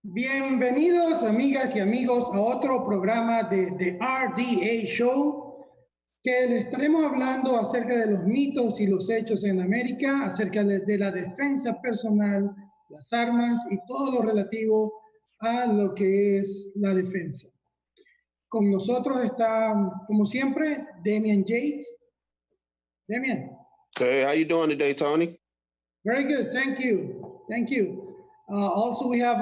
Bienvenidos, amigas y amigos, a otro programa de RDA Show, que le estaremos hablando acerca de los mitos y los hechos en América, acerca de la defensa personal, las armas y todo lo relativo a lo que es la defensa. Con nosotros está, como siempre, Damien Yates. Damien. Hey, how you doing today, Tony? Very good, thank you. Thank you. Also, we have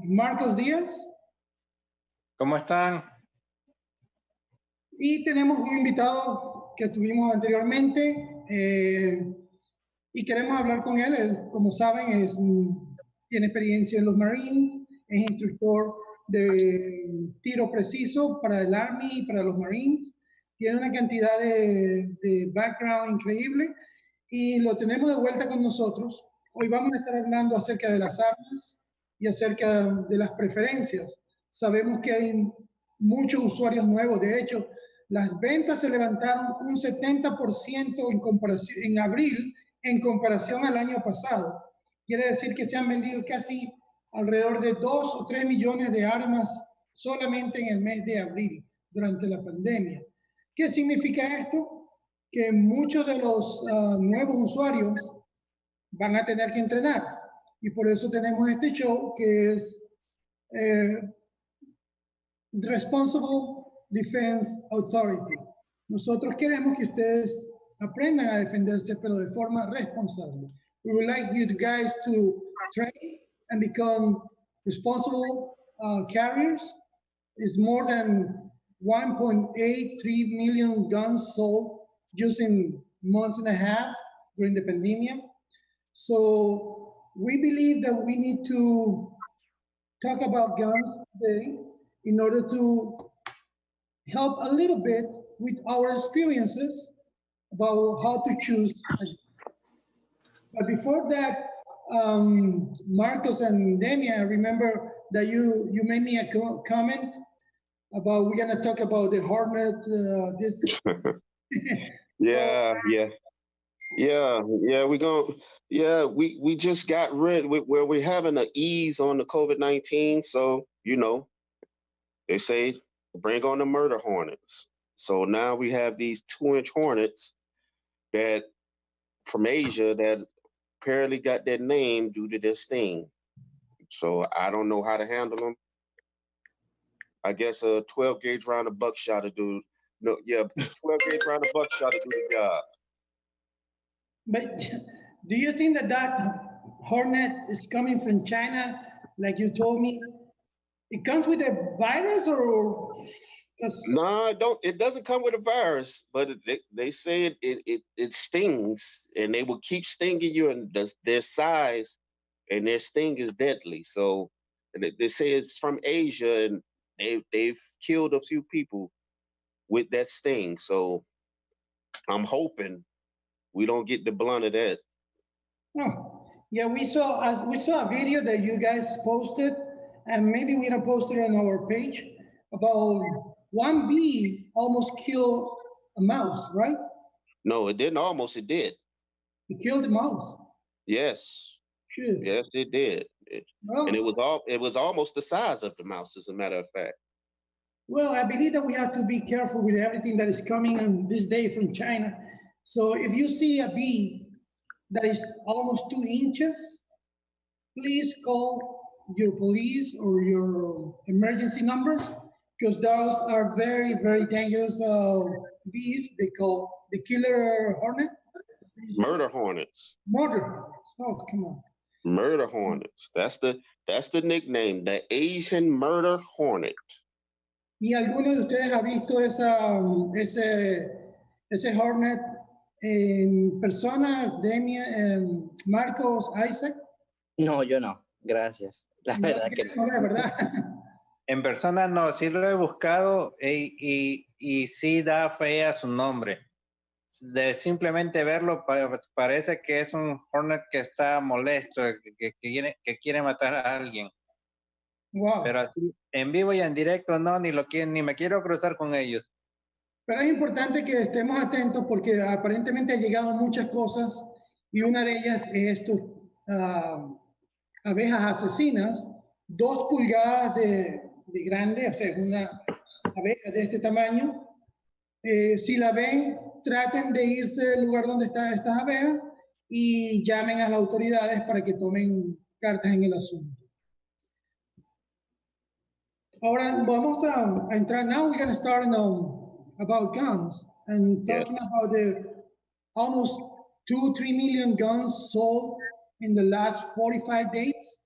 Marcos Díaz. ¿Cómo están? Y tenemos un invitado que tuvimos anteriormente y queremos hablar con él. Él, como saben, tiene experiencia en los Marines, es instructor de tiro preciso para el Army y para los Marines. Tiene una cantidad de background increíble y lo tenemos de vuelta con nosotros. Hoy vamos a estar hablando acerca de las armas y acerca de las preferencias. Sabemos que hay muchos usuarios nuevos. De hecho, las ventas se levantaron un 70% en abril en comparación al año pasado. Quiere decir que se han vendido casi alrededor de 2 o 3 millones de armas solamente en el mes de abril durante la pandemia. ¿Qué significa esto? Que muchos de los nuevos usuarios van a tener que entrenar. Y por eso tenemos este show que es Responsible Defense Authority. Nosotros queremos que ustedes aprendan a defenderse, pero de forma responsable. We would like you guys to train and become responsible carriers. It's more than 1.83 million guns sold just in months and a half during the pandemic. So we believe that we need to talk about guns today in order to help a little bit with our experiences about how to choose. But before that, Marcos and Damien, I remember that you made me a comment about we're gonna talk about the Hornet. We just got rid where we're having an ease on the COVID-19. So, they say bring on the murder hornets. So now we have these 2-inch hornets that from Asia that apparently got their name due to this thing. So I don't know how to handle them. I guess a 12 gauge round of buckshot to do. 12 gauge round of buckshot to do the job. But do you think that hornet is coming from China, like you told me? It comes with a virus, or? No, it doesn't come with a virus, but they say it stings, and they will keep stinging you, and their size and their sting is deadly. So they say it's from Asia, and they've killed a few people with that sting. So I'm hoping we don't get the blunt of that. Oh, yeah, we saw a video that you guys posted, and maybe we're gonna post it on our page about one bee almost killed a mouse, right? No, it didn't almost, it did. It killed the mouse. Yes. Sure. Yes, it did. And it was almost the size of the mouse, as a matter of fact. Well, I believe that we have to be careful with everything that is coming on this day from China. So if you see a bee that is almost 2 inches, please call your police or your emergency numbers, because those are very, very dangerous bees. They call the killer hornet. Murder hornets. Murder hornets. Oh, come on. Murder hornets. That's the nickname, the Asian murder hornet. ¿Y alguno de ustedes ha visto ese hornet en persona, Damien, Marcos, Isaac? No, yo no. Gracias. La verdad que no. La verdad. En persona no, sí lo he buscado y sí da fe a su nombre. De simplemente verlo parece que es un hornet que está molesto, que quiere matar a alguien. Wow. Pero así, en vivo y en directo no, ni me quiero cruzar con ellos. Pero es importante que estemos atentos porque aparentemente han llegado muchas cosas y una de ellas es estos abejas asesinas 2 pulgadas de grande, o sea, una abeja de este tamaño. Si la ven, traten de irse del lugar donde están estas abejas y llamen a las autoridades para que tomen cartas en el asunto. Ahora vamos a entrar. Now we're going to start about guns and talking about the almost 2-3 million guns sold in the last 45 days.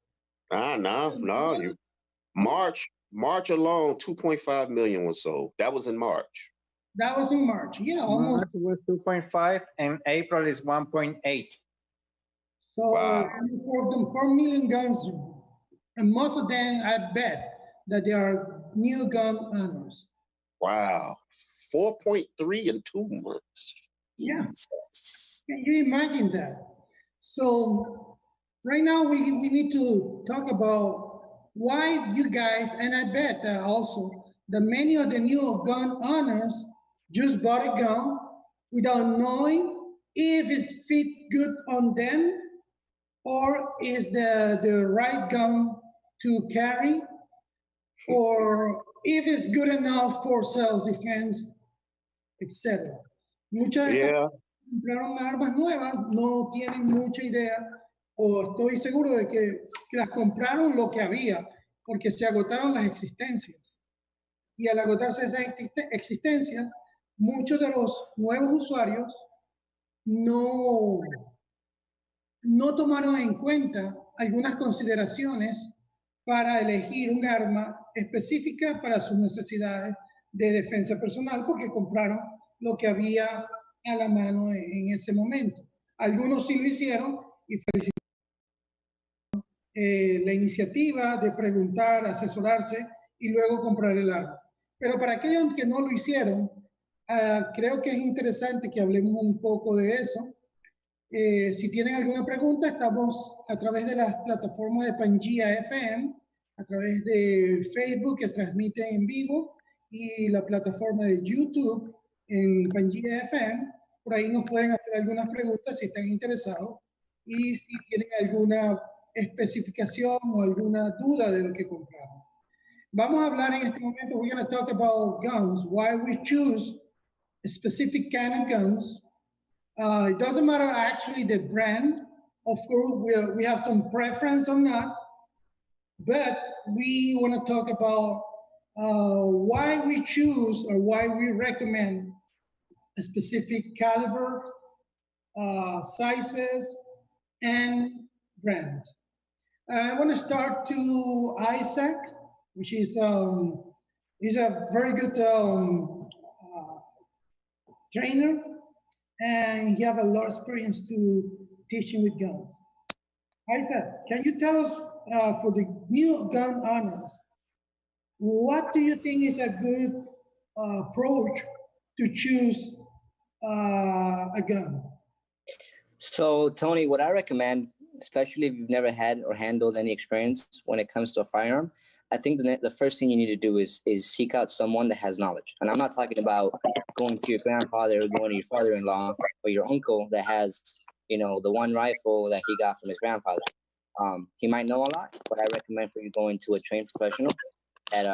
No. March alone, 2.5 million was sold. That was in March. That was in March. Yeah, almost. March was 2.5 and April is 1.8. So Wow. for them, 4 million guns, and most of them, I bet that they are new gun owners. Wow. 4.3 in 2 months. Yeah. Jesus. Can you imagine that? So right now we need to talk about why you guys, and I bet that also that many of the new gun owners just bought a gun without knowing if it fit good on them or is the right gun to carry, or if it's good enough for self-defense, etc. Muchas de estas compraron armas nuevas, no tienen mucha idea, o estoy seguro de que las compraron lo que había, porque se agotaron las existencias. Y al agotarse esas existencias, muchos de los nuevos usuarios no tomaron en cuenta algunas consideraciones para elegir un arma específica para sus necesidades de defensa personal, porque compraron lo que había a la mano en ese momento. Algunos sí lo hicieron y felicitaron la iniciativa de preguntar, asesorarse y luego comprar el arma. Pero para aquellos que no lo hicieron, creo que es interesante que hablemos un poco de eso. Si tienen alguna pregunta, estamos a través de las plataformas de Pangea FM, a través de Facebook que transmite en vivo y la plataforma de YouTube en Pangea FM. Por ahí nos pueden hacer algunas preguntas si están interesados y si tienen alguna especificación o alguna duda de lo que compraron. Vamos a hablar en este momento. We're going to talk about guns, why we choose a specific kind of guns. It doesn't matter actually the brand. Of course, we have some preference on that, but we want to talk about why we choose or why we recommend a specific caliber, sizes, and brands. I want to start to Isaac, which is he's a very good trainer, and he have a lot of experience to teaching with guns. Isaac, can you tell us for the new gun owners, what do you think is a good approach to choose a gun? So, Tony, what I recommend, especially if you've never had or handled any experience when it comes to a firearm, I think the first thing you need to do is seek out someone that has knowledge. And I'm not talking about going to your grandfather or going to your father-in-law or your uncle that has, you know, the one rifle that he got from his grandfather. He might know a lot, but I recommend for you going to a trained professional that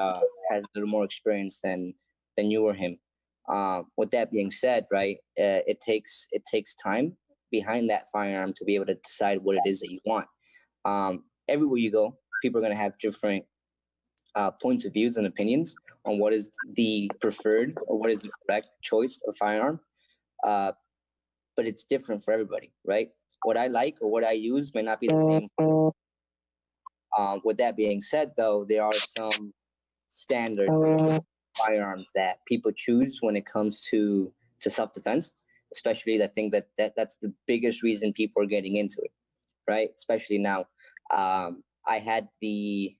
has a little more experience than you or him. With that being said, right, it takes time behind that firearm to be able to decide what it is that you want. Everywhere you go, people are going to have different points of views and opinions on what is the preferred or what is the correct choice of firearm. But it's different for everybody, right? What I like or what I use may not be the same. With that being said, though, there are some standard firearms that people choose when it comes to self-defense, especially I think that's the biggest reason people are getting into it, right? Especially now. I had the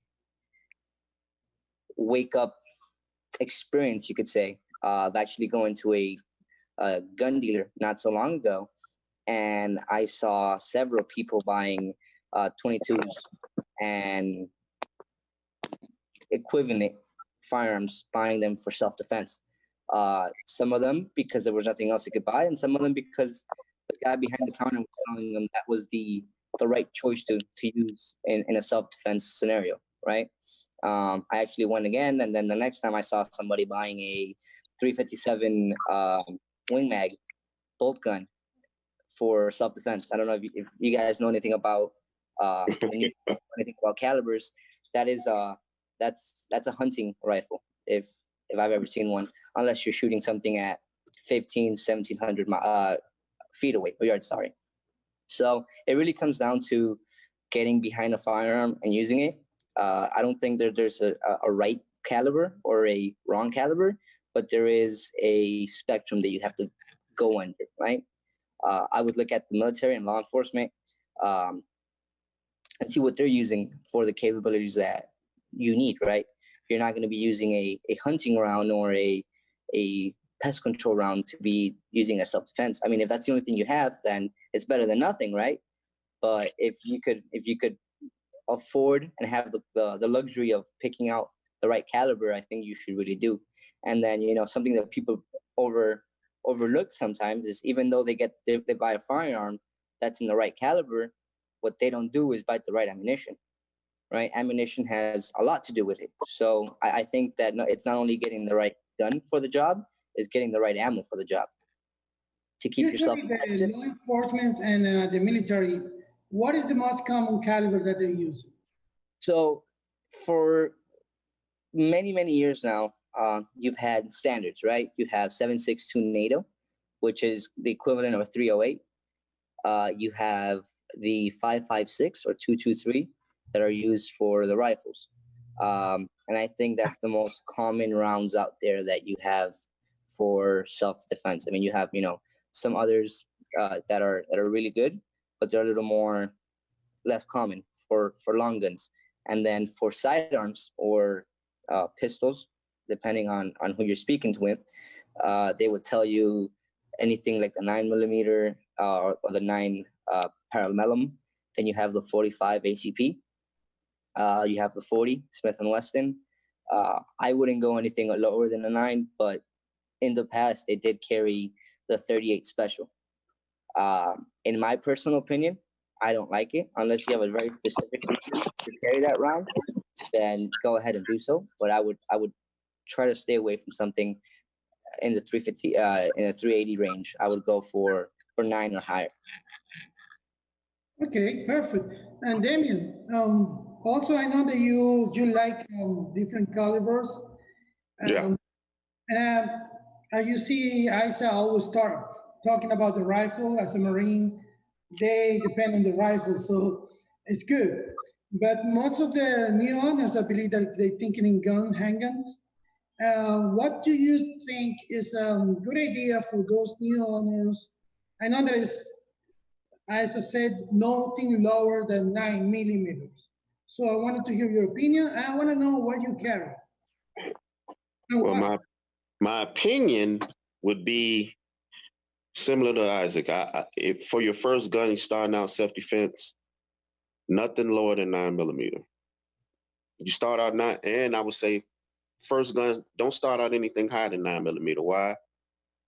wake up experience, you could say, of actually going to a gun dealer not so long ago, and I saw several people buying 22s and equivalent firearms, buying them for self-defense. Some of them because there was nothing else they could buy, and some of them because the guy behind the counter was telling them that was the right choice to use in a self-defense scenario. right? I actually went again, and then the next time I saw somebody buying a 357 Wing Mag bolt gun for self-defense. I don't know if you guys know anything about anything about calibers. That is that's a hunting rifle if I've ever seen one, unless you're shooting something at 1,700 feet away, or yards, sorry. So it really comes down to getting behind a firearm and using it. I don't think that there's a right caliber or a wrong caliber, but there is a spectrum that you have to go under, right? I would look at the military and law enforcement and see what they're using for the capabilities that you need, right? You're not going to be using a hunting round or a pest control round to be using as self-defense. I mean, if that's the only thing you have, then it's better than nothing, right? But if you could afford and have the luxury of picking out the right caliber, I think you should really do. And then, something that people overlook sometimes is, even though they buy a firearm that's in the right caliber, what they don't do is buy the right ammunition, right? Ammunition has a lot to do with it. So I think that it's not only getting the right gun for the job, it's getting the right ammo for the job to keep yourself protected. The law enforcement and the military, what is the most common caliber that they use? So for many, many years now, you've had standards, right? You have 7.62 NATO, which is the equivalent of a 308. You have the 5.56 or 223 that are used for the rifles. And I think that's the most common rounds out there that you have for self-defense. I mean, you have, some others that are really good, but they're a little more less common for long guns. And then for sidearms or pistols, depending on who you're speaking with, they would tell you anything like the 9mm or the 9 parallelum. Then you have the 45 ACP. You have the 40 Smith & Wesson. I wouldn't go anything lower than a 9, but in the past, they did carry the 38 Special. In my personal opinion, I don't like it. Unless you have a very specific reason to carry that round, then go ahead and do so. But I would try to stay away from something in the 350, in the 380 range. I would go for 9 or higher. Okay, perfect. And Damien, also I know that you like different calibers. Yeah. And as you see, Isa always start talking about the rifle. As a Marine, they depend on the rifle, so it's good. But most of the new owners, I believe that they're thinking in handguns. What do you think is a good idea for those new owners? I know that is, as I said, nothing lower than 9mm. So I wanted to hear your opinion. I want to know what you carry. Well, my opinion would be similar to Isaac. If for your first gun, you're starting out self-defense, nothing lower than 9mm. You start out 9, and I would say first gun, don't start out anything higher than 9mm. Why?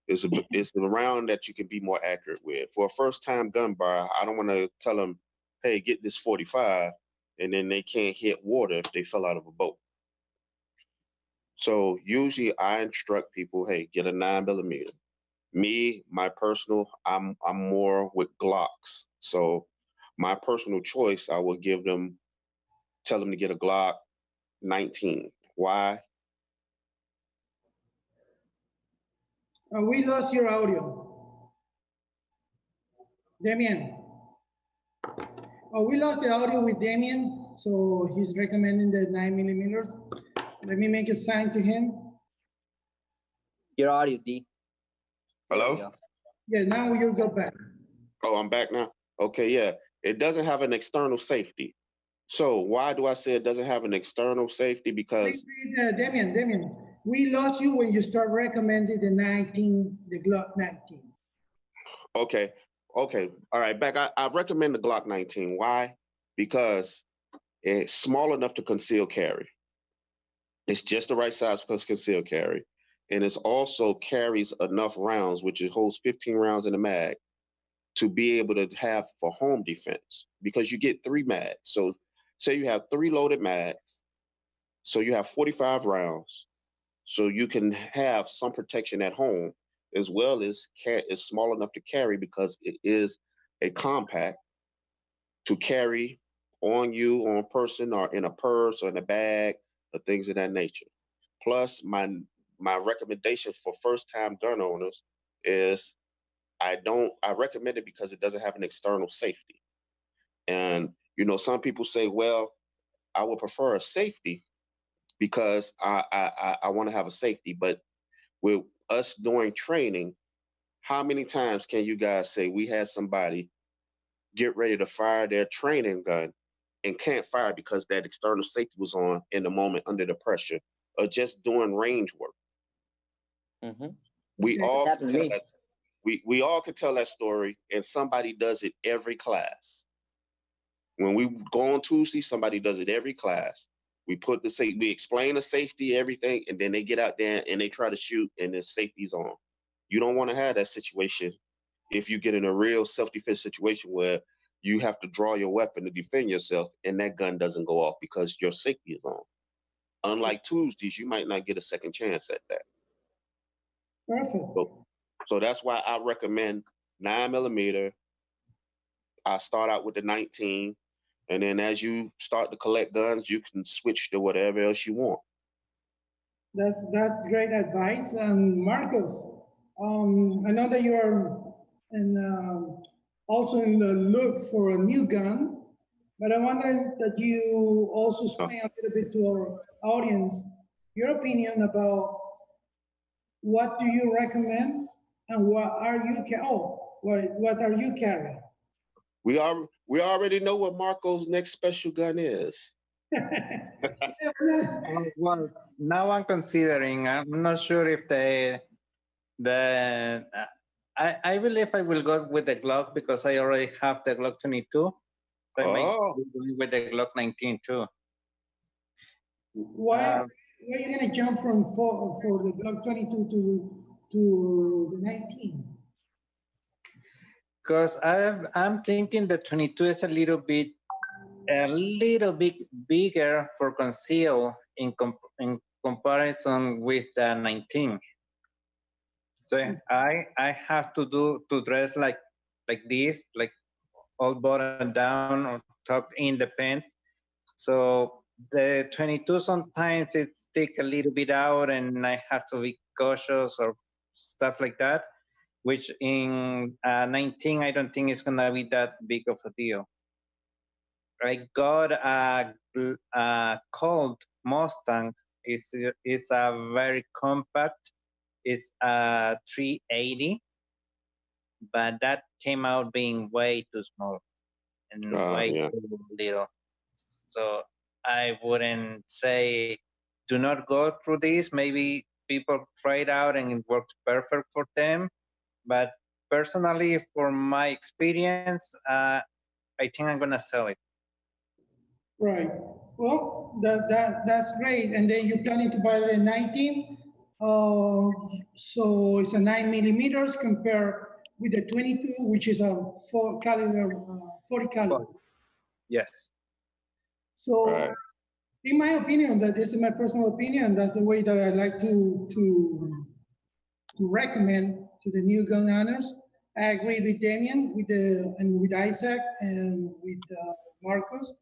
It's a round that you can be more accurate with. For a first-time gun buyer, I don't want to tell them, hey, get this 45, and then they can't hit water if they fell out of a boat. So usually I instruct people, hey, get a 9mm. Me, my personal, I'm more with Glocks. So my personal choice, I would tell them to get a Glock 19. Why? We lost your audio. Damien. We lost the audio with Damien, so he's recommending the 9mm. Let me make a sign to him. Your audio, D. Hello? Yeah, now you go back. Oh, I'm back now? Okay, yeah. It doesn't have an external safety. So why do I say it doesn't have an external safety? Because Damien, we lost you when you start recommending the Glock 19. Okay. All right, back. I recommend the Glock 19. Why? Because it's small enough to conceal carry. It's just the right size for concealed carry. And it also carries enough rounds, which it holds 15 rounds in the mag, to be able to have for home defense, because you get 3 mags. So say you have 3 loaded mags, So you have 45 rounds. So you can have some protection at home, as well as it's small enough to carry because it is a compact to carry on you, on a person, or in a purse, or in a bag, or things of that nature. Plus, my recommendation for first-time gun owners is I recommend it because it doesn't have an external safety. And, you know, some people say, well, I would prefer a safety because I want to have a safety. But with us doing training, how many times can you guys say we had somebody get ready to fire their training gun and can't fire because that external safety was on in the moment under the pressure, or just doing range work? Mm-hmm. We It's all happened can to tell me. that we all can tell that story, and somebody does it every class. When we go on Tuesday, somebody does it every class. We explain the safety, everything, and then they get out there and they try to shoot, and the safety's on. You don't want to have that situation if you get in a real self-defense situation where you have to draw your weapon to defend yourself, and that gun doesn't go off because your safety is on. Unlike Tuesdays, you might not get a second chance at that. Perfect. So that's why I recommend 9mm. I start out with the 19, and then as you start to collect guns, you can switch to whatever else you want. That's great advice. And Marcos, I know that you're also in the look for a new gun, but I wonder that you also explain a little bit to our audience your opinion about what do you recommend and what are you carrying? We already know what Marco's next special gun is. Well, now I'm considering. I'm not sure if I believe I will go with the Glock because I already have the Glock 22. So I might go with the Glock 19 too. Why are you gonna jump from for the Glock 22 to the 19? Because I'm thinking the 22 is a little bit bigger for conceal in comparison with the 19. So I have to dress like this, like all buttoned down or tucked in the pants. So the 22 sometimes it stick a little bit out, and I have to be cautious or stuff like that. Which in 19, I don't think it's gonna be that big of a deal. I got a Colt Mustang. It's a very compact. It's a 380, but that came out being way too small and way too little. So I wouldn't say do not go through this. Maybe people try it out and it works perfect for them. But personally, for my experience, I think I'm gonna sell it. Right. Well, that's great. And then you're planning to buy the 19. So it's a 9mm compared with the 22, which is a 40 caliber. Yes. So, in my opinion, this is my personal opinion. That's the way that I like to recommend to the new gun owners. I agree with Damien, with Isaac, and with Marcos.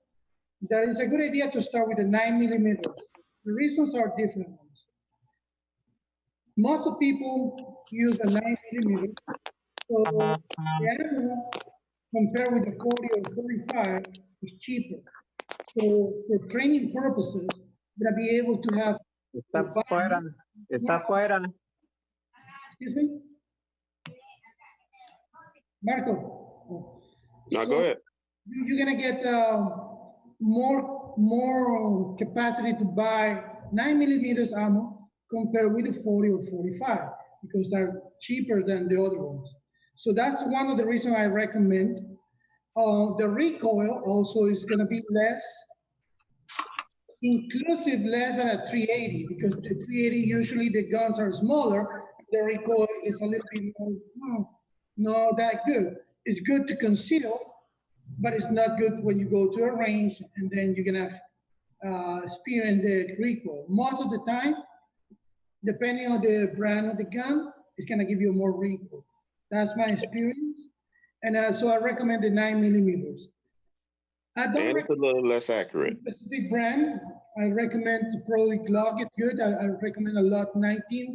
That is a good idea to start with the 9mm. The reasons are different ones. Most of people use the 9mm, so the ammo compared with the 40 or 45 is cheaper. So for training purposes, you're gonna be able to have. Está fuera. Excuse me, Marco. No, go ahead. You're gonna get more capacity to buy 9mm ammo compared with the 40 or 45 because they're cheaper than the other ones. So that's one of the reasons I recommend. The recoil also is going to be less inclusive, less than a 380 because the 380 usually the guns are smaller. The recoil is a little bit more not that good. It's good to conceal, but it's not good when you go to a range and then you're gonna experience the recoil. Most of the time, depending on the brand of the gun, it's gonna give you more recoil. That's my experience. And so I recommend the 9mm. I don't And it's a recommend little less accurate. a specific brand. I recommend probably Glock is good. I recommend a lot 19.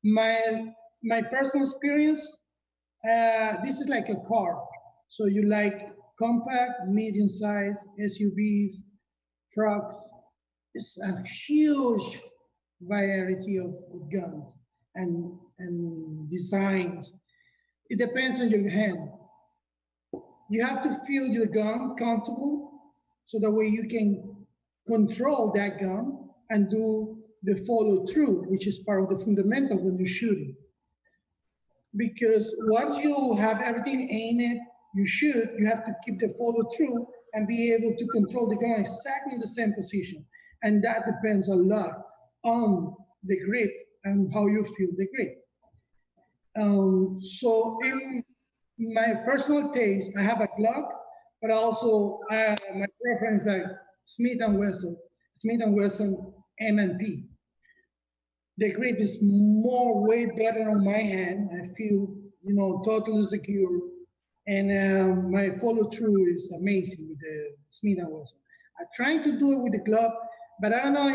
My personal experience, this is like a car. So you like compact, medium size, SUVs, trucks. It's a huge variety of guns and designs. It depends on your hand. You have to feel your gun comfortable so that way you can control that gun and do the follow through, which is part of the fundamental when you're shooting. Because once you have everything aimed, you shoot, you have to keep the follow through and be able to control the gun exactly in the same position. And that depends a lot on the grip and how you feel the grip. So in my personal taste, I have a Glock, but also my preference like Smith and Wesson M&P. The grip is way better on my hand. I feel, totally secure. And my follow through is amazing with the Smith and Wesson. I'm trying to do it with the Glock, but I don't know.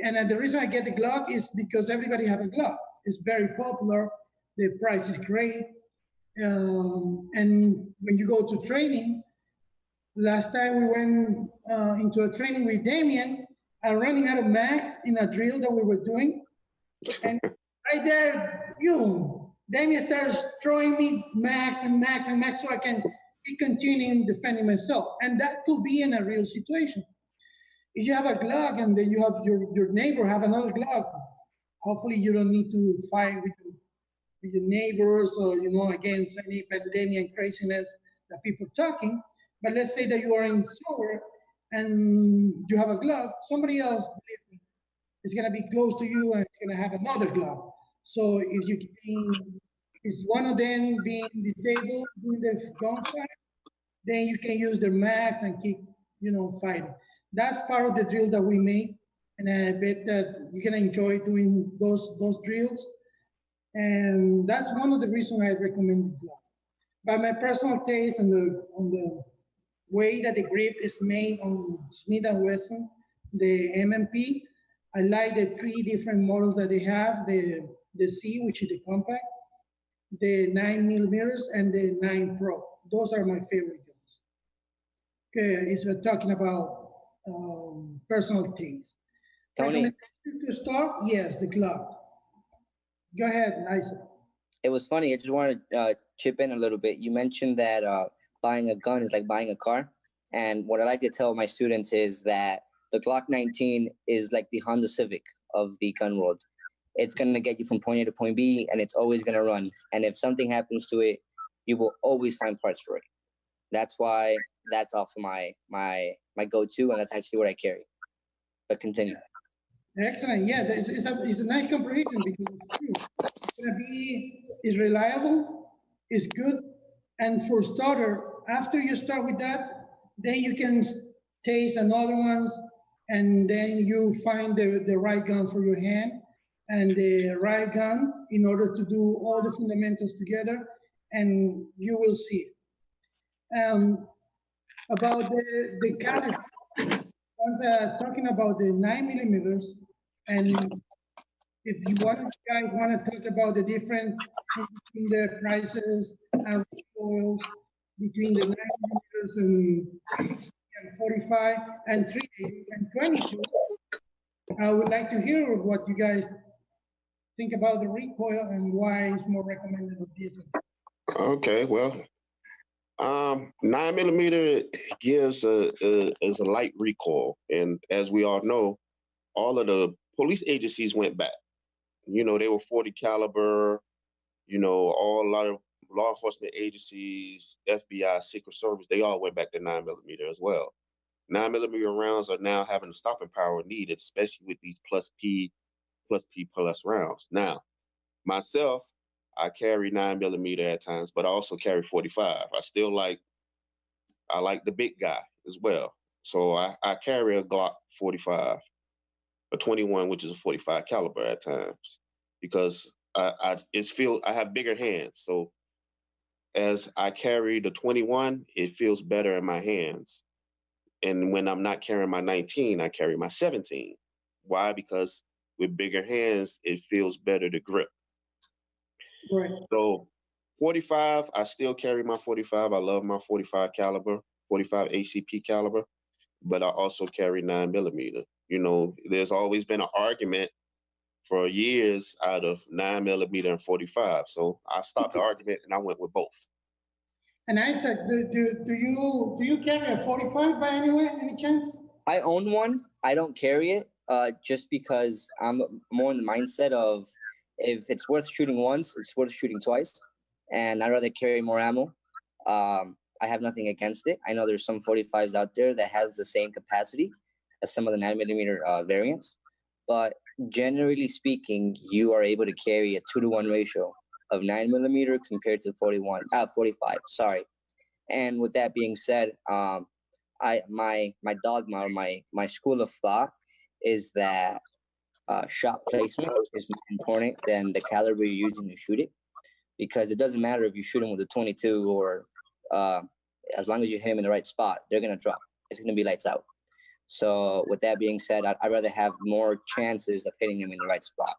And the reason I get the Glock is because everybody have a Glock. It's very popular. The price is great. And when you go to training, last time we went into a training with Damien, I'm running out of max in a drill that we were doing. And right there, Damien starts throwing me max and max and max so I can keep continuing defending myself. And that could be in a real situation. If you have a Glock and then you have your neighbor have another Glock, hopefully you don't need to fight with your neighbors or, against any pandemic craziness that people are talking. But let's say that you are in somewhere and you have a Glock, somebody else, believe me, is going to be close to you and it's going to have another Glock. So if you is one of them being disabled during the gunfight, then you can use the max and keep, fighting. That's part of the drills that we make, and I bet that you're gonna enjoy doing those drills. And that's one of the reasons I recommend the Glock. By my personal taste and on the way that the grip is made on Smith and Wesson, the M&P, I like the 3 different models that they have: the C, which is the compact, the 9mm, and the 9 Pro. Those are my favorite guns. Okay, is we're talking about personal taste. Tony, To start, yes, the Glock. Go ahead, Isaac. it was funny. I just wanted to chip in a little bit. You mentioned that buying a gun is like buying a car. And what I like to tell my students is that the Glock 19 is like the Honda Civic of the gun world. It's going to get you from point A to point B, and it's always going to run. And if something happens to it, you will always find parts for it. That's why that's also my go-to, and that's actually what I carry. But continue. Excellent. Yeah, it's a nice comparison because it's true. It's gonna be is reliable, is good, and for starter, after you start with that, then you can taste another ones, and then you find the right gun for your hand and the right gun in order to do all the fundamentals together, and you will see it. About the caliber, talking about the 9mm, and if you guys want to talk about the difference between the prices and recoils between the 9mm and 45 and 3 and 22, I would like to hear what you guys think about the recoil and why it's more recommended with this. Okay, well, 9mm gives is a light recoil, and as we all know, all of the police agencies went back. They were 40 caliber. A lot of law enforcement agencies, FBI, Secret Service, they all went back to 9mm as well. 9mm rounds are now having the stopping power needed, especially with these plus P rounds. Now, myself, I carry 9mm at times, but I also carry 45. I like the big guy as well. So I carry a Glock 45, a 21, which is a 45 caliber at times, because I have bigger hands. So as I carry the 21, it feels better in my hands. And when I'm not carrying my 19, I carry my 17. Why? Because with bigger hands, it feels better to grip. Right. So 45, I still carry my 45. I love my 45 caliber, 45 ACP caliber, but I also carry 9mm. You know, there's always been an argument for years out of 9mm and 45. So I stopped the argument and I went with both. And Isaac, do you carry a 45 by any chance? I own one. I don't carry it just because I'm more in the mindset of if it's worth shooting once, it's worth shooting twice. And I'd rather carry more ammo. I have nothing against it. I know there's some 45s out there that has the same capacity as some of the 9mm variants. But generally speaking, you are able to carry a 2-to-1 ratio of 9mm compared to 45. Sorry. And with that being said, my dogma or my school of thought is that shot placement is more important than the caliber you're using to shoot it, because it doesn't matter if you shoot them with a 22 or as long as you hit them in the right spot, they're gonna drop. It's gonna be lights out. So with that being said, I'd rather have more chances of hitting them in the right spot.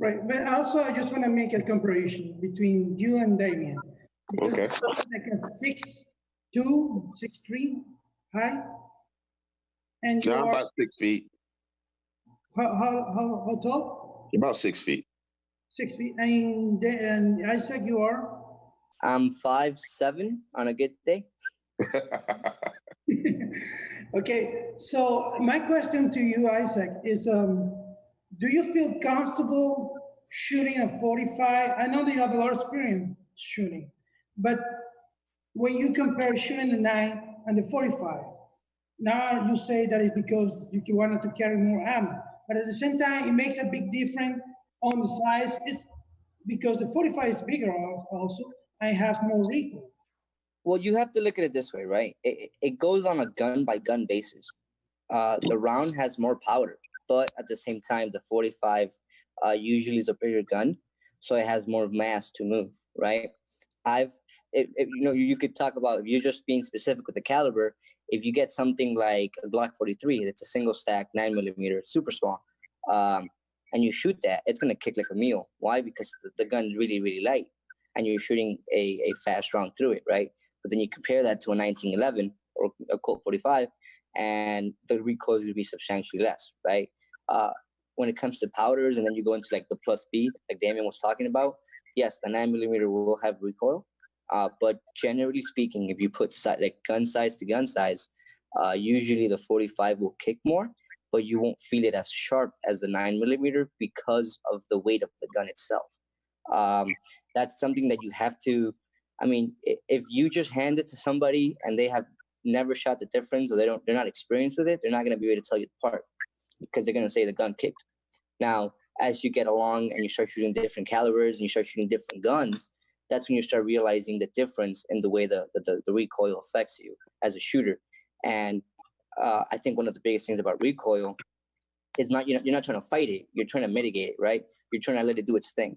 Right, but also I just want to make a comparison between you and Damien. Okay. Like a 6'2", 6'3" height, and you Now I'm are about 6 feet. how tall? About 6 feet. 6 feet. And Isaac, you are? I'm 5'7" on a good day. Okay, so my question to you, Isaac, is do you feel comfortable shooting a 45? I know that you have a lot of experience shooting, but when you compare shooting the 9 and the 45, now you say that it's because you wanted to carry more ammo, but at the same time, it makes a big difference on the size. It's because the 45 is bigger also and have more recoil. Well, you have to look at it this way, right? It goes on a gun by gun basis. The round has more powder, but at the same time, the 45 usually is a bigger gun, so it has more mass to move, right? You could talk about, if you're just being specific with the caliber, if you get something like a Glock 43, that's a single stack 9mm, super small, and you shoot that, it's gonna kick like a mule. Why? Because the gun's really, really light, and you're shooting a fast round through it, right? But then you compare that to a 1911 or a Colt 45, and the recoil is going to be substantially less, right? When it comes to powders, and then you go into like the plus B, like Damien was talking about, yes, the 9mm will have recoil, but generally speaking, if you put like gun size to gun size, usually the 45 will kick more, but you won't feel it as sharp as the 9mm because of the weight of the gun itself. That's something that you have to. I mean, if you just hand it to somebody and they have never shot the difference, or they're not experienced with it, they're not going to be able to tell you apart, because they're going to say the gun kicked. Now, as you get along and you start shooting different calibers and you start shooting different guns, that's when you start realizing the difference in the way the recoil affects you as a shooter. And I think one of the biggest things about recoil is you're not trying to fight it, you're trying to mitigate it, right? You're trying to let it do its thing.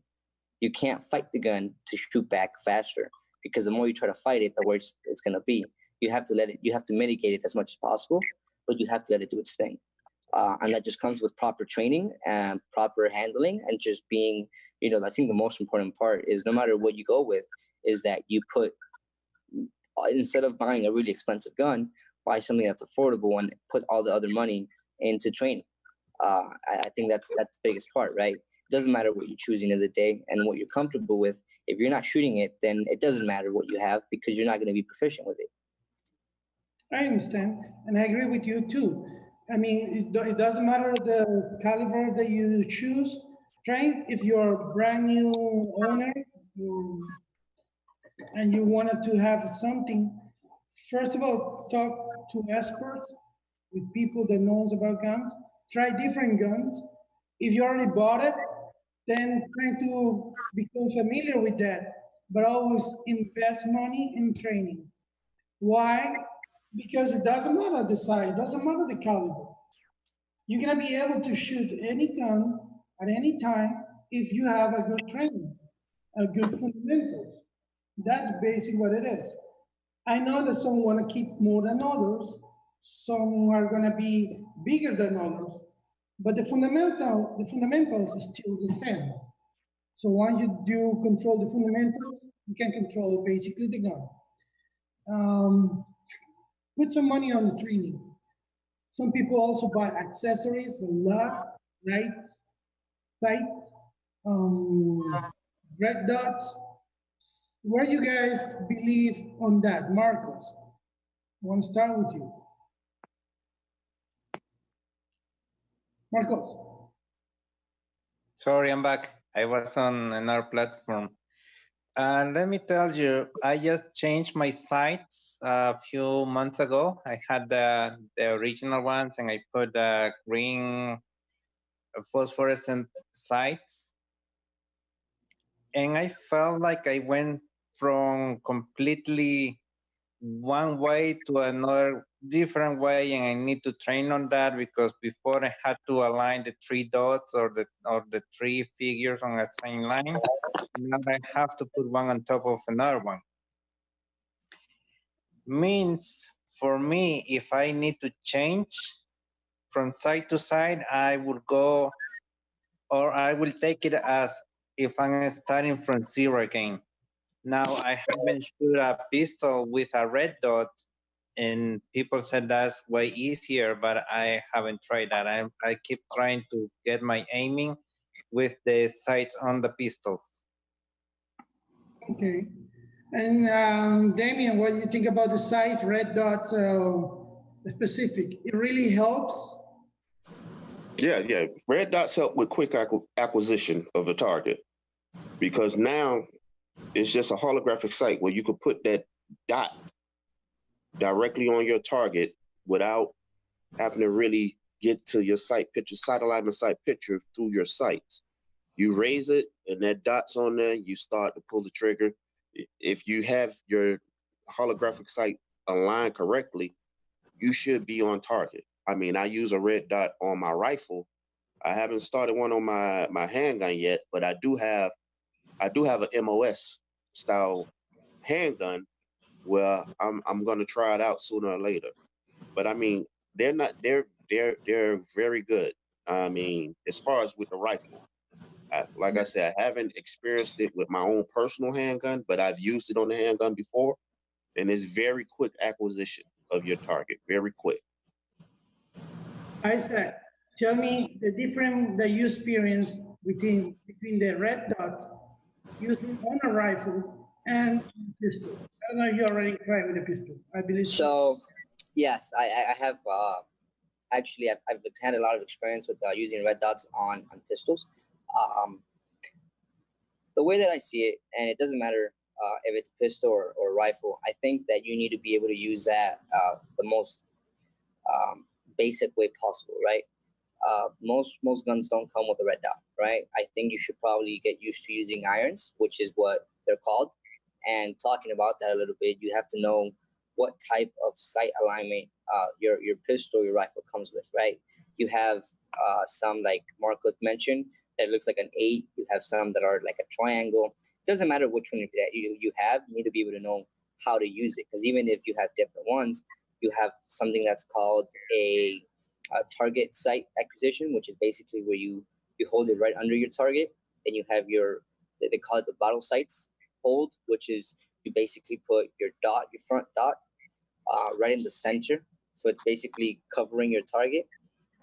You can't fight the gun to shoot back faster, because the more you try to fight it, the worse it's going to be. You have to mitigate it as much as possible, but you have to let it do its thing. And that just comes with proper training and proper handling, and just being, I think the most important part is, no matter what you go with, is that you instead of buying a really expensive gun, buy something that's affordable and put all the other money into training. I think that's the biggest part, right? It doesn't matter what you're choosing of the day and what you're comfortable with. If you're not shooting it, then it doesn't matter what you have, because you're not going to be proficient with it. I understand, and I agree with you too. I mean, it doesn't matter the caliber that you choose. Train, if you're a brand new owner and you wanted to have something, first of all, talk to experts, with people that knows about guns. Try different guns. If you already bought it, then try to become familiar with that, but always invest money in training. Why? Because it doesn't matter the size, it doesn't matter the caliber. You're gonna be able to shoot any gun at any time if you have a good training, a good fundamentals. That's basically what it is. I know that some want to keep more than others. Some are going to be bigger than others, but the fundamentals is still the same. So once you do control the fundamentals, you can control basically the gun. Put some money on the training. Some people also buy accessories, a lot, lights, sights, red dots. Where you guys believe on that, Marcos? I want to start with you. Marcos. Sorry, I'm back. I was on another platform. Let me tell you, I just changed my sites a few months ago. I had the original ones and I put the green phosphorescent sights. And I felt like I went from completely one way to another different way, and I need to train on that because before I had to align the 3 dots or the 3 figures on the same line. Now I have to put one on top of another one. Means for me, if I need to change from side to side, I would go, or I will take it as if I'm starting from 0 again. Now I haven't shoot a pistol with a red dot, and people said that's way easier, but I haven't tried that. I keep trying to get my aiming with the sights on the pistol. Okay. And Damien, what do you think about the sight, red dot specific? It really helps? Yeah. Red dots help with quick acquisition of a target because now it's just a holographic sight where you can put that dot directly on your target without having to really get to your sight picture, sight alignment sight picture through your sights. You raise it and that dot's on there, you start to pull the trigger. If you have your holographic sight aligned correctly, you should be on target. I mean, I use a red dot on my rifle. I haven't started one on my handgun yet, but I do have an MOS style handgun where I'm gonna try it out sooner or later. But I mean, they're very good. I mean, as far as with the rifle, like I said, I haven't experienced it with my own personal handgun, but I've used it on the handgun before, and it's very quick acquisition of your target, very quick. Isaac, tell me the difference that you experience between the red dot using on a rifle and pistol. I don't know if you already tried with a pistol. I believe so. Yes, I have. Actually, I've had a lot of experience with using red dots on pistols. The way that I see it, and it doesn't matter if it's pistol or rifle, I think that you need to be able to use that the most basic way possible, right? Most guns don't come with a red dot, right? I think you should probably get used to using irons, which is what they're called. And talking about that a little bit, you have to know what type of sight alignment your pistol, your rifle comes with, right? You have some, like Marco mentioned, that looks like an 8. You have some that are like a triangle. It doesn't matter which one you have. You need to be able to know how to use it, because even if you have different ones, you have something that's called a target sight acquisition, which is basically where you hold it right under your target, and you have they call it the bottle sights hold, which is you basically put your front dot right in the center, so it's basically covering your target.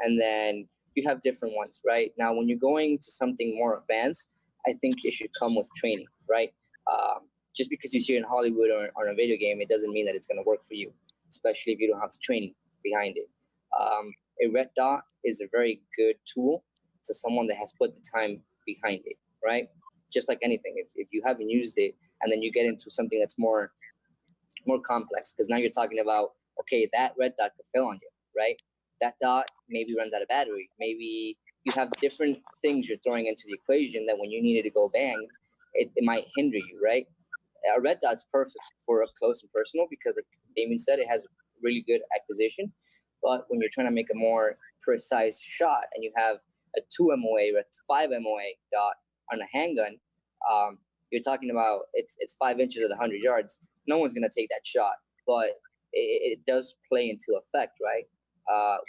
And then you have different ones, right? Now, when you're going to something more advanced, I think it should come with training, right? Just because you see it in Hollywood or on a video game, it doesn't mean that it's going to work for you, especially if you don't have the training behind it. A red dot is a very good tool to someone that has put the time behind it, right? Just like anything, if you haven't used it and then you get into something that's more complex, because now you're talking about, okay, that red dot could fail on you, right? That dot maybe runs out of battery. Maybe you have different things you're throwing into the equation that when you needed to go bang, it might hinder you, right? A red dot's perfect for up close and personal because, like Damien said, it has really good acquisition. But when you're trying to make a more precise shot and you have a 2 MOA or a 5 MOA dot on a handgun, you're talking about it's 5 inches at 100 yards. No one's going to take that shot, but it does play into effect, right?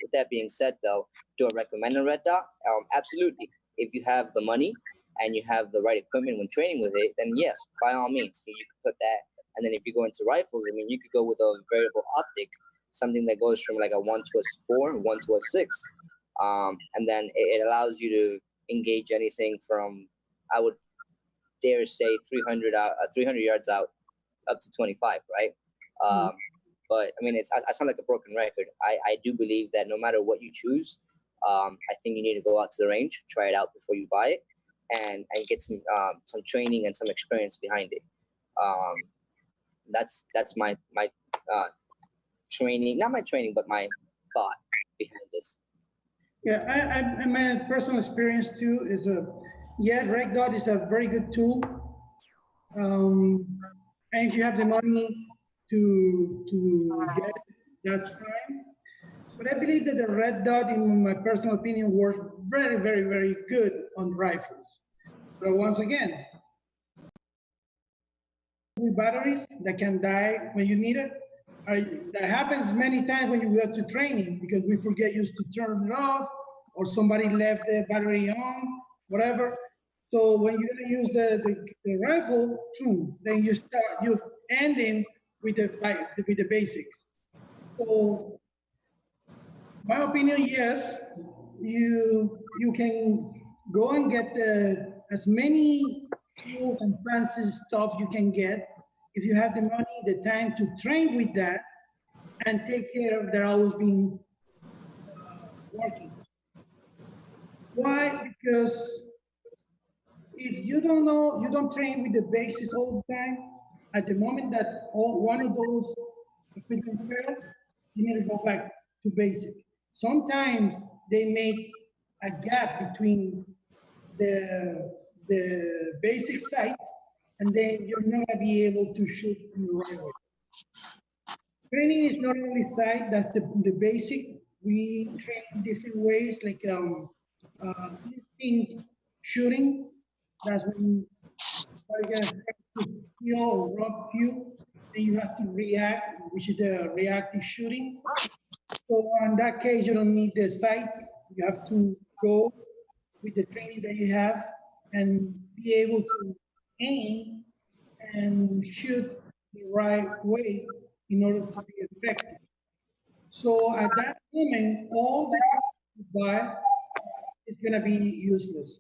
With that being said, though, do I recommend a red dot? Absolutely. If you have the money and you have the right equipment when training with it, then yes, by all means, you can put that. And then if you go into rifles, I mean, you could go with a variable optic, something that goes from like a 1 to a 4, 1 to a 6. And then it allows you to engage anything from, I would dare say, 300 yards out up to 25, right? But I mean, I sound like a broken record. I do believe that no matter what you choose, I think you need to go out to the range, try it out before you buy it, and get some training and some experience behind it. That's my training, not my training, but my thought behind this. Yeah, I my personal experience too is red dot is a very good tool. And if you have the money to get it, that's fine. But I believe that the red dot, in my personal opinion, works very, very, very good on rifles. But once again, with batteries that can die when you need it. That happens many times when you go to training because we forget just to turn it off, or somebody left the battery on, whatever. So when you're gonna use the rifle, then you ending with the basics. So my opinion, yes, you can go and get as many tools and fancy stuff you can get if you have the money, the time to train with that and take care of they're always being working. Why? Because if you don't know, you don't train with the basics all the time, at the moment that one of those equipment fails, you need to go back to basic. Sometimes they make a gap between the basic sights, and then you're not gonna be able to shoot in the right way. Training is not only sight, that's the basic. We train in different ways, like instinct shooting. That's when you get to kill or rob you, then you have to react, which is the reactive shooting. So in that case, you don't need the sights. You have to go with the training that you have and be able to aim and shoot the right way in order to be effective. So at that moment, all the tools you buy is gonna be useless.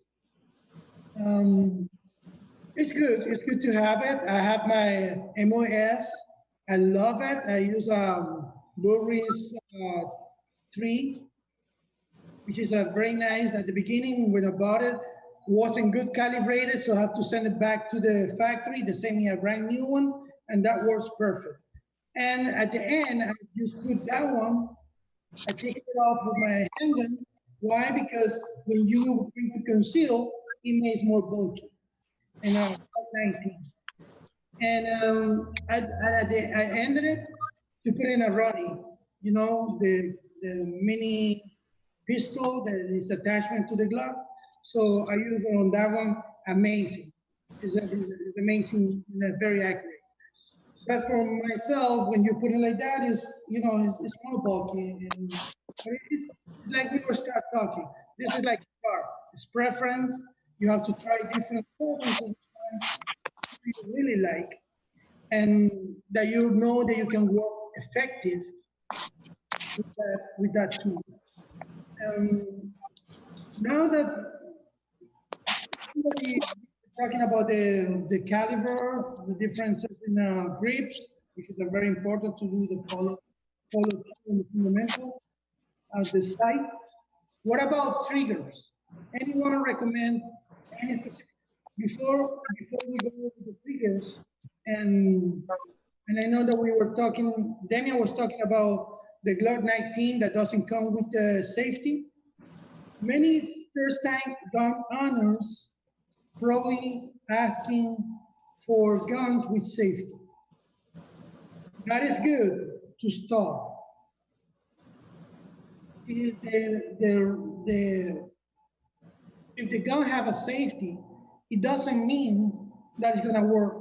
It's good. It's good to have it. I have my MOS. I love it. I use Lurie's 3, which is a very nice. At the beginning, when I bought it, wasn't good calibrated, so I have to send it back to the factory. They send me a brand new one, and that works perfect. And at the end, I just put that one. I take it off with my handgun. Why? Because when you bring to conceal, it makes more bulky. And 19. And I ended it to put in a Ronnie, you know, the mini pistol that is attachment to the Glock. So I use it on that one. Amazing. It's amazing, very accurate. But for myself, when you put it like that, you know, it's more bulky. And it's like we were start talking. This is like a car. It's preference. You have to try different stuff you really like, and that you know that you can work effective with that tool. Now that somebody talking about the caliber, the differences in grips, which is very important to do the follow through and the fundamental, the sights. What about triggers? Anyone recommend any specific before we go over the triggers? And I know that we were talking, Damien was talking about the Glock 19 that doesn't come with the safety. Many first-time gun owners probably asking for guns with safety. That is good to start. if the gun have a safety, it doesn't mean that it's gonna work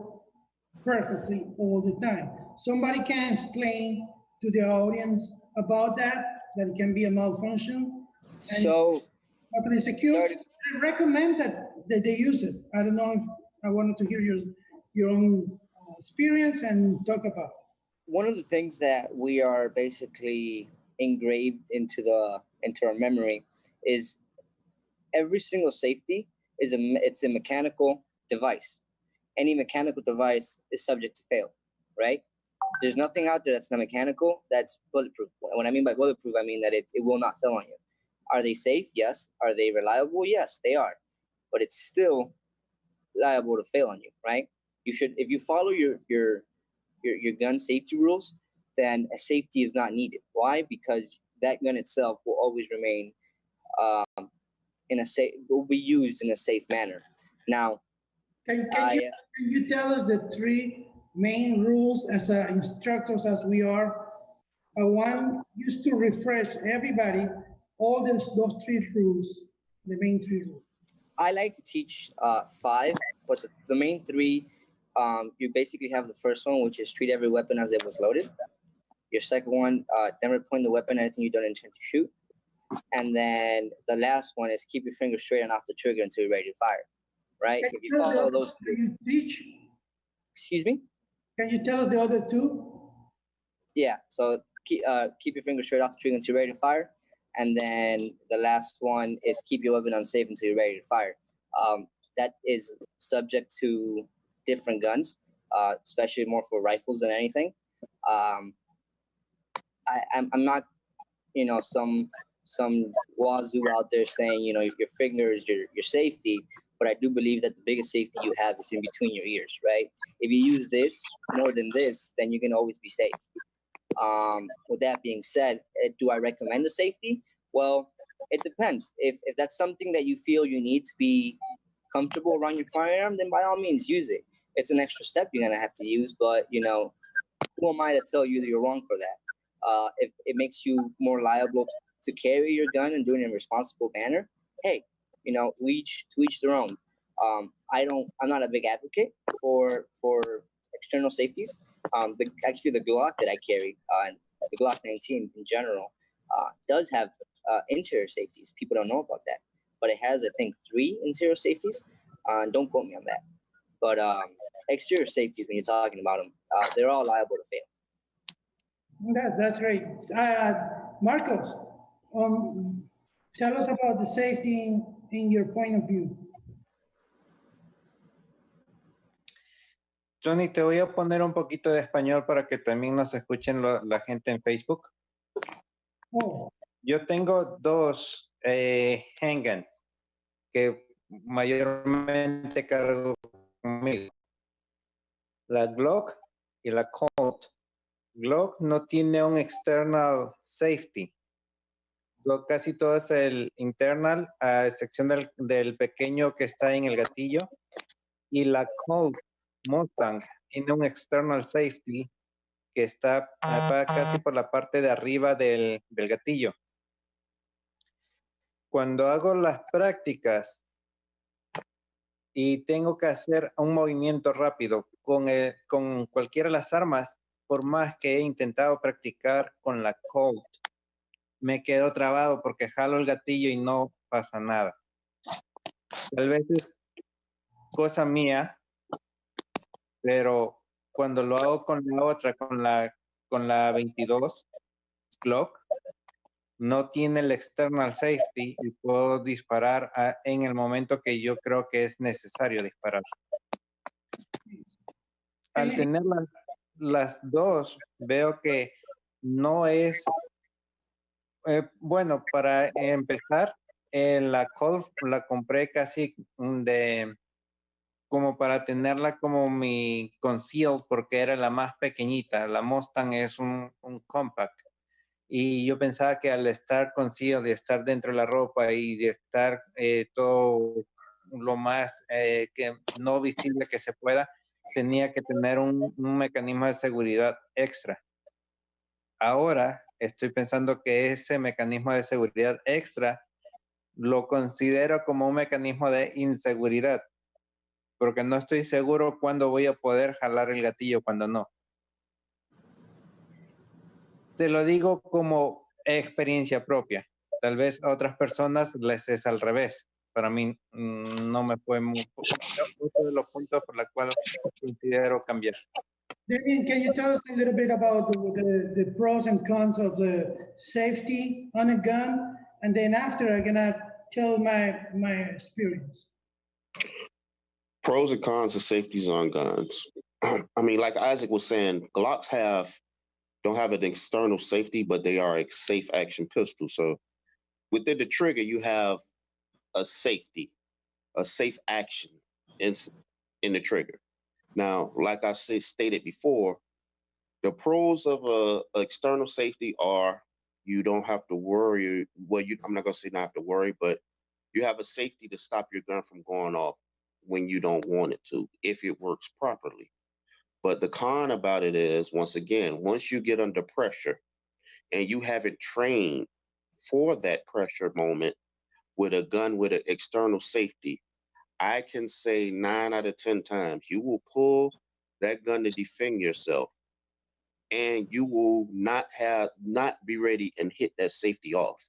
perfectly all the time. Somebody can explain to the audience about that it can be a malfunction. And So, properly secure. I recommend that they use it. I don't know if I wanted to hear your own experience and talk about it. one of the things that we are basically engraved into our memory is every single safety it's a mechanical device. Any mechanical device is subject to fail, right? There's nothing out there that's not mechanical that's bulletproof. What I mean by bulletproof, I mean that it will not fail on you. Are they safe? Yes. Are they reliable? Yes, they are. But it's still liable to fail on you, right? You should, if you follow your gun safety rules, then a safety is not needed. Why? Because that gun itself will always remain in a safe, will be used in a safe manner. Now, Can you tell us the three main rules as instructors as we are? One used to refresh everybody all those three rules, the main three rules. I like to teach 5, but the main 3, you basically have the first one, which is treat every weapon as it was loaded. Your second one, never point the weapon at anything you don't intend to shoot. And then the last one is keep your finger straight and off the trigger until you're ready to fire, right? Can if you follow those, you teach? Excuse me? Can you tell us the other two? Yeah, so keep your finger straight off the trigger until you're ready to fire. And then the last one is keep your weapon unsafe until you're ready to fire. That is subject to different guns, especially more for rifles than anything. I'm not, some wazoo out there saying, your finger is your safety, but I do believe that the biggest safety you have is in between your ears, right? If you use this more than this, then you can always be safe. With that being said, do I recommend the safety? Well, it depends. If that's something that you feel you need to be comfortable around your firearm, then by all means use it. It's an extra step you're gonna have to use, but who am I to tell you that you're wrong for that? If it makes you more liable to carry your gun and do it in a responsible manner, hey, to each their own. I'm not a big advocate for external safeties. Actually, the Glock that I carry, the Glock 19 in general, does have interior safeties. People don't know about that, but it has, I think, 3 interior safeties. Don't quote me on that. But exterior safeties, when you're talking about them, they're all liable to fail. That's great. Marcos, tell us about the safety in your point of view. Johnny, te voy a poner un poquito de español para que también nos escuchen la gente en Facebook. Oh. Yo tengo 2 handguns que mayormente cargo conmigo. La Glock y la Colt. Glock no tiene un external safety. Casi todo es el internal, a excepción del pequeño que está en el gatillo. Y la Colt Mustang tiene un external safety que está casi por la parte de arriba del gatillo. Cuando hago las prácticas y tengo que hacer un movimiento rápido con cualquiera de las armas, por más que he intentado practicar con la Colt, me quedo trabado porque jalo el gatillo y no pasa nada. Tal vez es cosa mía, pero cuando lo hago con la otra, con la 22 Glock, no tiene el external safety y puedo disparar en el momento que yo creo que es necesario disparar. Al tener las 2, veo que no es bueno. Para empezar, la Colt la compré casi como para tenerla como mi concealed, porque era la más pequeñita. La Mustang es un compact. Y yo pensaba que al estar concealed, de estar dentro de la ropa y de estar todo lo más que no visible que se pueda, tenía que tener un mecanismo de seguridad extra. Ahora estoy pensando que ese mecanismo de seguridad extra lo considero como un mecanismo de inseguridad, porque no estoy seguro cuándo voy a poder jalar el gatillo, cuándo no. Te lo digo como experiencia propia. Tal vez a otras personas les es al revés. Para mí no me fue mucho de los puntos por los cuales considero cambiar. Damien, can you tell us a little bit about the pros and cons of the safety on a gun? And then after, I'm gonna tell my experience. Pros and cons of safeties on guns. I mean, like Isaac was saying, Glocks don't have an external safety, but they are a safe action pistol. So within the trigger, you have a safety, a safe action in the trigger. Now, like I stated before, the pros of a external safety are you don't have to worry. Well, I'm not gonna say not have to worry, but you have a safety to stop your gun from going off when you don't want it to, if it works properly. But the con about it is, once again, once you get under pressure and you haven't trained for that pressure moment with a gun with an external safety, I can say 9 out of 10 times you will pull that gun to defend yourself, and you will not be ready and hit that safety off,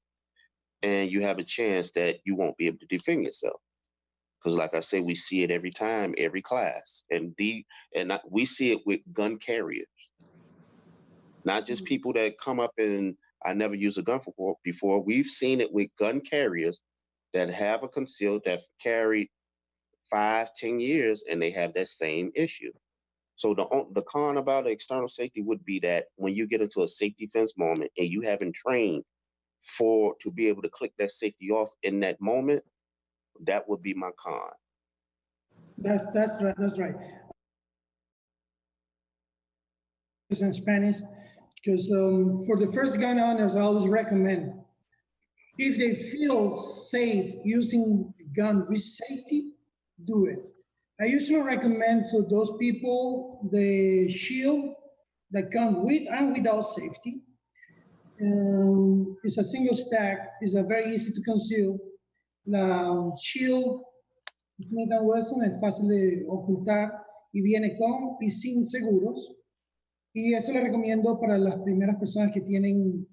and you have a chance that you won't be able to defend yourself. Because, like I say, we see it every time, every class, and we see it with gun carriers, not just people that come up and I never used a gun before. We've seen it with gun carriers that have a concealed that's carried 5-10 years, and they have that same issue. So the con about the external safety would be that when you get into a safety fence moment and you haven't trained to be able to click that safety off in that moment, that would be my con. That's right. That's right. It's in Spanish, because for the first gun owners, I always recommend, if they feel safe using the gun with safety, do it. I usually recommend to those people the shield that comes with and without safety. It's a single stack. It's a very easy to conceal. La shield Smith & Wesson es fácil de ocultar y viene con y sin seguros. Y eso le recomiendo para las primeras personas que tienen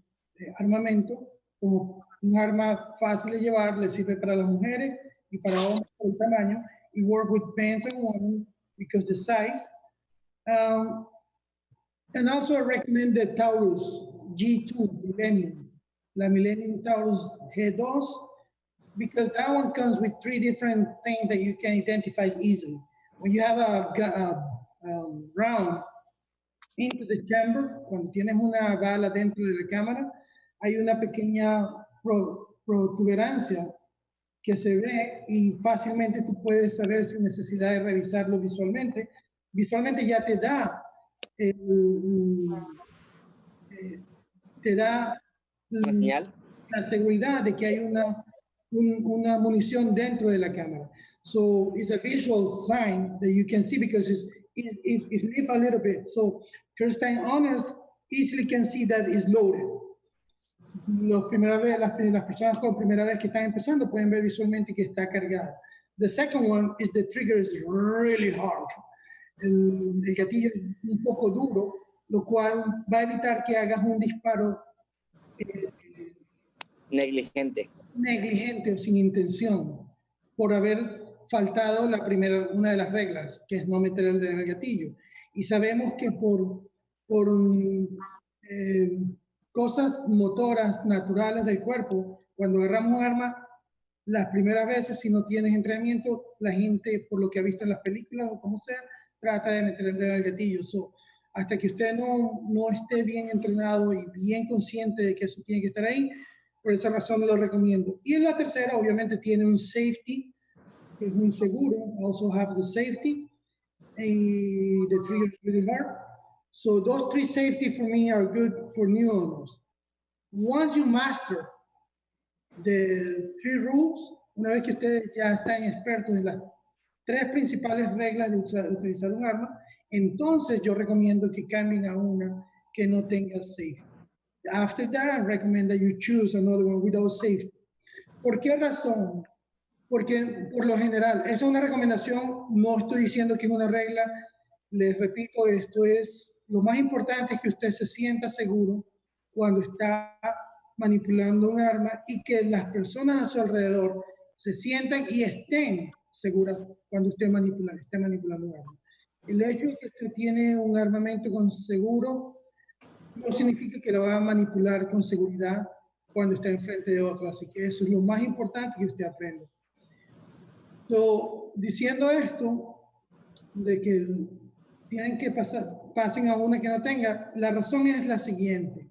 armamento, como un arma fácil de llevar, le sirve para las mujeres y para hombres por el tamaño. Y work with men and women because the size. And also I recommend the Taurus G2 Millennium, la Millennium Taurus G2, because that one comes with 3 different things that you can identify easily. When you have a round into the chamber, cuando tienes una bala dentro de la cámara, hay una pequeña protuberancia que se ve y fácilmente tú puedes saber sin necesidad de revisarlo visualmente. Visualmente ya te da ¿Una señal? La seguridad de que hay una munición dentro de la cámara. So it's a visual sign that you can see because it lift a little bit. So first time owners easily can see that it's loaded. Las personas con primera vez que están empezando pueden ver visualmente que está cargada. The second one is the trigger is really hard. El gatillo es un poco duro, lo cual va a evitar que hagas un disparo negligente o sin intención, por haber faltado una de las reglas, que es no meter el dedo en el gatillo. Y sabemos que por cosas motoras naturales del cuerpo, cuando agarramos un arma, las primeras veces, si no tienes entrenamiento, la gente, por lo que ha visto en las películas o como sea, trata de meter el dedo en el gatillo. So, hasta que usted no esté bien entrenado y bien consciente de que eso tiene que estar ahí, por esa razón lo recomiendo. Y en la tercera, obviamente, tiene un safety, que es un seguro, also have the safety, and the trigger is really hard. So those 3 safety for me are good for new owners. Once you master the 3 rules, una vez que ustedes ya están expertos en las 3 principales reglas de utilizar un arma, entonces yo recomiendo que cambien a una que no tenga safety. After that, I recommend that you choose another one without safety. ¿Por qué razón? Porque por lo general, esa es una recomendación, no estoy diciendo que es una regla, les repito, esto es, lo más importante es que usted se sienta seguro cuando está manipulando un arma y que las personas a su alrededor se sientan y estén seguras cuando usted esté manipulando un arma. El hecho de que usted tiene un armamento con seguro no significa que lo va a manipular con seguridad cuando está enfrente de otro, así que eso es lo más importante que usted aprenda. So, diciendo esto, de que tienen que pasen a una que no tenga, la razón es la siguiente.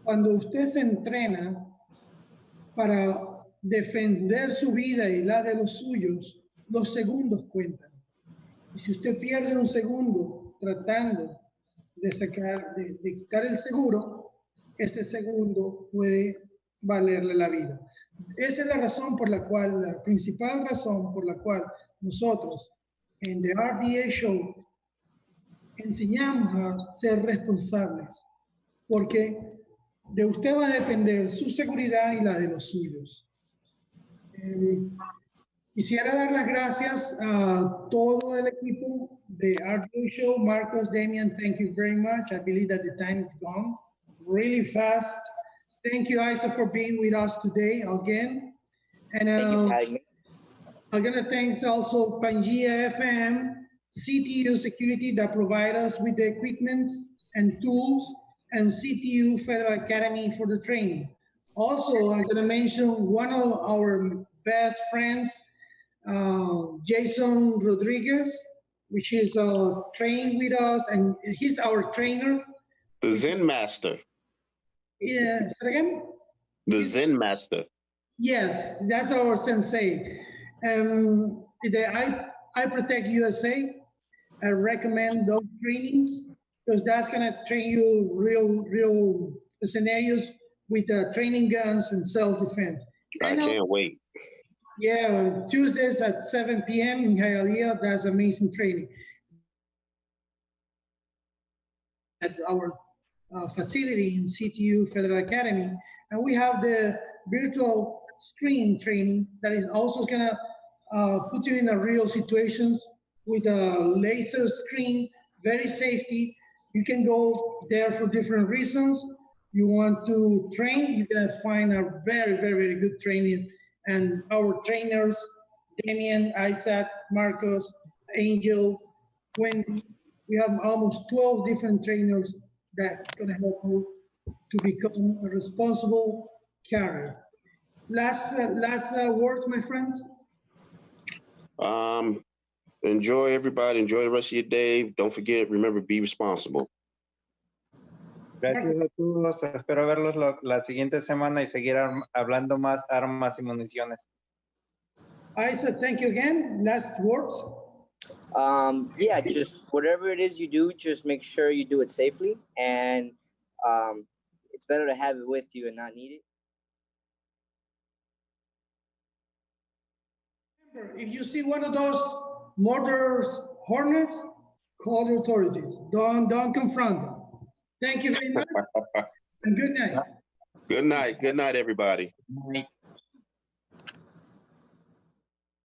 Cuando usted se entrena para defender su vida y la de los suyos, los segundos cuentan. Y si usted pierde un segundo tratando de quitar el seguro, ese segundo puede valerle la vida. Esa es la razón por la cual, la principal razón por la cual nosotros en The RDA Show enseñamos a ser responsables, porque de usted va a depender su seguridad y la de los suyos. Quisiera dar las gracias a todo el equipo de RDA Show. Marcos, Damien, thank you very much. I believe that the time is gone really fast. Thank you, Isa, for being with us today again. And I'm going to thank also Pangea FM, CTU Security that provide us with the equipment and tools, and CTU Federal Academy for the training. Also, I'm going to mention one of our best friends, Jason Rodriguez, which is trained with us, and he's our trainer. The Zen Master. Yeah, say again? The Zen Master. Yes, that's our sensei. The I Protect USA, I recommend those trainings because that's gonna train you real scenarios with training guns and self-defense. I can't wait. Yeah, Tuesdays at 7 p.m. in Hialeah, that's amazing training. At our facility in CTU Federal Academy, and we have the virtual screen training that is also gonna put you in a real situations with a laser screen, very safety. You can go there for different reasons. You want to train, you're gonna find a very good training. And our trainers, Damien, Isaac, Marcos, Angel, Wendy, we have almost 12 different trainers that's gonna help you to become a responsible carrier. Last words, my friends. Enjoy, everybody. Enjoy the rest of your day. Don't forget, remember, be responsible. Gracias a todos. Espero verlos la siguiente semana y seguir hablando más armas y municiones. Isaac, thank you again. Last words. Yeah, just whatever it is you do, just make sure you do it safely, and it's better to have it with you and not need it. Remember, if you see one of those mortar hornets, call the authorities. Don't confront them. Thank you very much, and good night. Good night. Good night, everybody. Good night.